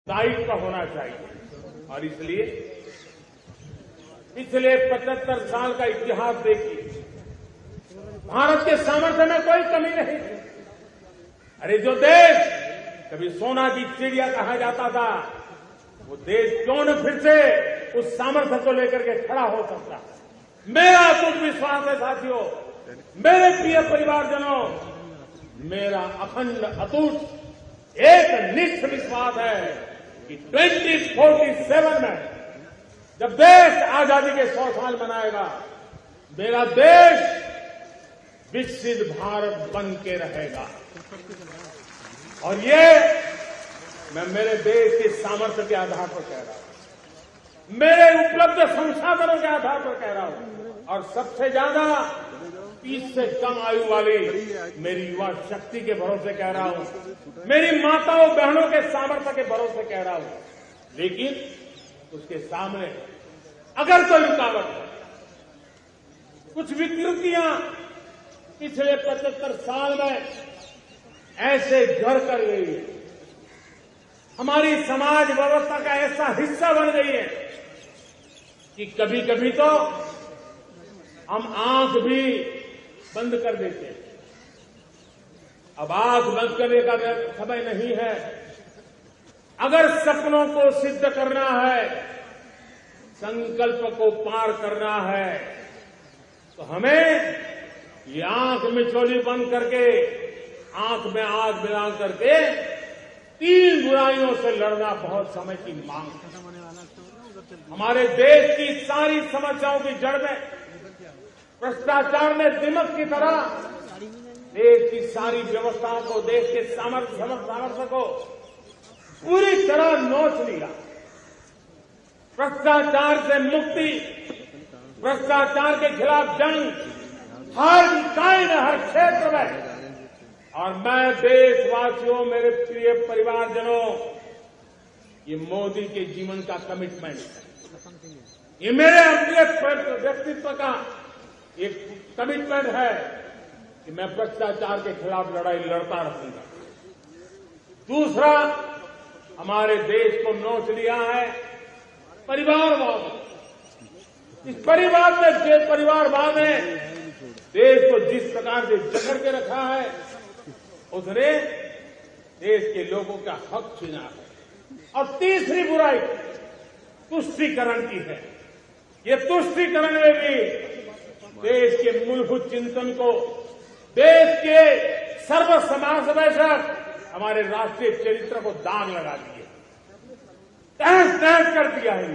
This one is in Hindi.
दायित्व होना चाहिए। और इसलिए पिछले 75 साल का इतिहास देखिए, भारत के सामर्थ्य में कोई कमी नहीं। अरे जो देश कभी सोना की चिड़िया कहा जाता था, वो देश क्यों न फिर से उस सामर्थ्य को लेकर के खड़ा हो सकता है। मेरा कुछ विश्वास है साथियों, मेरे प्रिय परिवारजनों, मेरा अखंड अटूट एक निष्ठ विश्वास है कि 2047 में जब देश आजादी के 100 साल मनाएगा, मेरा देश विकसित भारत बन के रहेगा। और ये मैं मेरे देश के सामर्थ्य के आधार पर कह रहा हूं, मेरे उपलब्ध संसाधनों के आधार पर कह रहा हूं, और सबसे ज्यादा 30 से कम आयु वाली मेरी युवा शक्ति के भरोसे कह रहा हूं, मेरी माताओं बहनों के सामर्थ्य के भरोसे कह रहा हूं। लेकिन उसके सामने अगर कोई रुकावट है, कुछ विकृतियां पिछले 75 साल में ऐसे घर कर गई है, हमारी समाज व्यवस्था का ऐसा हिस्सा बन गई है कि कभी कभी तो हम आंख भी बंद कर देते हैं। अब आंख बंद करने का समय नहीं है। अगर सपनों को सिद्ध करना है, संकल्प को पार करना है, तो हमें ये आंख मिचौली बंद करके, आंख में आग मिला करके 3 बुराइयों से लड़ना बहुत समय की मांग है। हमारे देश की सारी समस्याओं की जड़ में भ्रष्टाचार ने दिमक की तरह देश की सारी व्यवस्थाओं को, देश के सामर्थ्य को पूरी तरह नोच लिया। भ्रष्टाचार से मुक्ति, भ्रष्टाचार के खिलाफ जंग हर इकाई में, हर क्षेत्र में। और मैं देशवासियों, मेरे प्रिय परिवारजनों, ये मोदी के जीवन का कमिटमेंट है, ये मेरे अपने व्यक्तित्व का एक कमिटमेंट है कि मैं भ्रष्टाचार के खिलाफ लड़ाई लड़ता रहूंगा। दूसरा, हमारे देश को नोच लिया है परिवारवाद। इस परिवारवाद ने देश को जिस प्रकार से जकड़ के रखा है, उसने देश के लोगों का हक छीना है। और तीसरी बुराई तुष्टीकरण की है। ये तुष्टीकरण में भी देश के मूलभूत चिंतन को, देश के सर्वसमावेशक हमारे राष्ट्रीय चरित्र को दाग लगा दिए, तहस नहस कर दिया है।